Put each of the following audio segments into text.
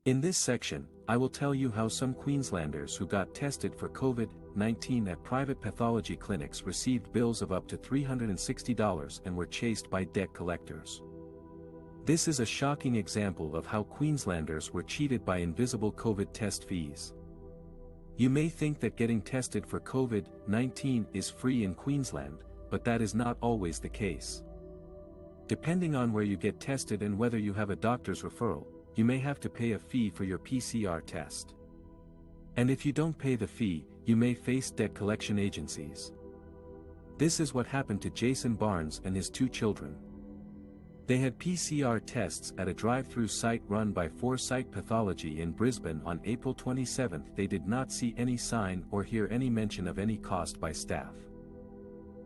In this section, I will tell you how some Queenslanders who got tested for COVID-19 at private pathology clinics received bills of up to $360 and were chased by debt collectors. This is a shocking example of how Queenslanders were cheated by invisible COVID test fees. You may think that getting tested for COVID-19 is free in Queensland, but that is not always the case. Depending on where you get tested and whether you have a doctor's referral, you may have to pay a fee for your PCR test. And if you don't pay the fee, you may face debt collection agencies. This is what happened to Jason Barnes and his 2 children. They had PCR tests at a drive-through site run by Foresight Pathology in Brisbane on April 27. They did not see any sign or hear any mention of any cost by staff.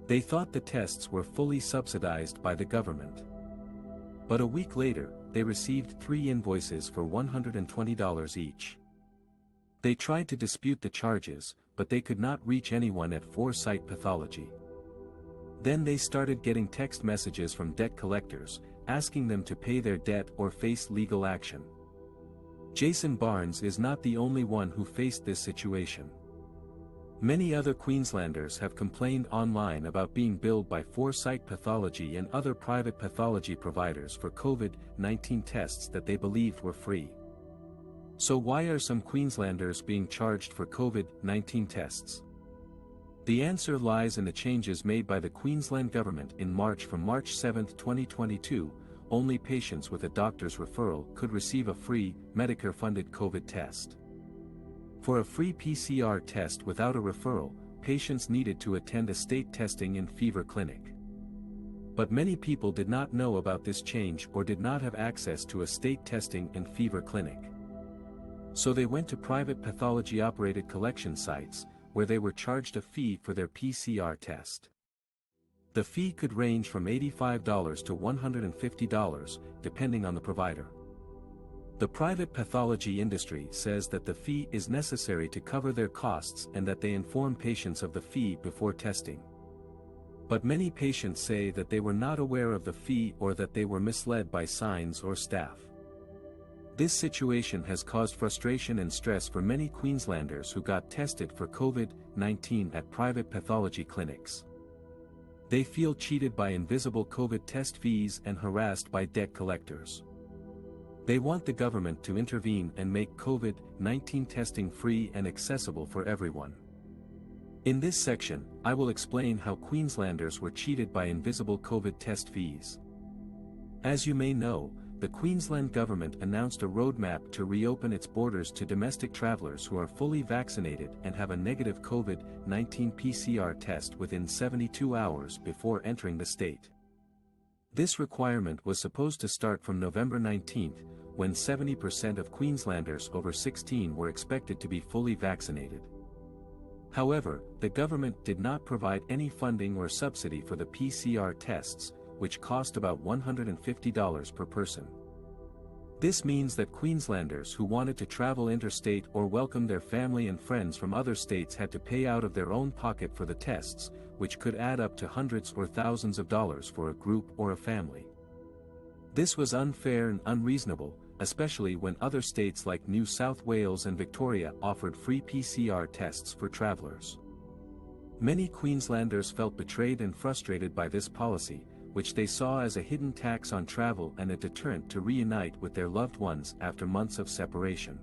They thought the tests were fully subsidized by the government. But a week later, they received 3 invoices for $120 each. They tried to dispute the charges, but they could not reach anyone at Foresight Pathology. Then they started getting text messages from debt collectors, asking them to pay their debt or face legal action. Jason Barnes is not the only one who faced this situation. Many other Queenslanders have complained online about being billed by Foresight Pathology and other private pathology providers for COVID-19 tests that they believed were free. So why are some Queenslanders being charged for COVID-19 tests? The answer lies in the changes made by the Queensland government in March. From March 7, 2022, only patients with a doctor's referral could receive a free, Medicare-funded COVID test. For a free PCR test without a referral, patients needed to attend a state testing and fever clinic. But many people did not know about this change or did not have access to a state testing and fever clinic. So they went to private pathology-operated collection sites, where they were charged a fee for their PCR test. The fee could range from $85 to $150, depending on the provider. The private pathology industry says that the fee is necessary to cover their costs and that they inform patients of the fee before testing. But many patients say that they were not aware of the fee or that they were misled by signs or staff. This situation has caused frustration and stress for many Queenslanders who got tested for COVID-19 at private pathology clinics. They feel cheated by invisible COVID test fees and harassed by debt collectors. They want the government to intervene and make COVID-19 testing free and accessible for everyone. In this section, I will explain how Queenslanders were cheated by invisible COVID test fees. As you may know, the Queensland government announced a roadmap to reopen its borders to domestic travellers who are fully vaccinated and have a negative COVID-19 PCR test within 72 hours before entering the state. This requirement was supposed to start from November 19, when 70% of Queenslanders over 16 were expected to be fully vaccinated. However, the government did not provide any funding or subsidy for the PCR tests, which cost about $150 per person. This means that Queenslanders who wanted to travel interstate or welcome their family and friends from other states had to pay out of their own pocket for the tests, which could add up to hundreds or thousands of dollars for a group or a family. This was unfair and unreasonable, especially when other states like New South Wales and Victoria offered free PCR tests for travellers. Many Queenslanders felt betrayed and frustrated by this policy, which they saw as a hidden tax on travel and a deterrent to reunite with their loved ones after months of separation.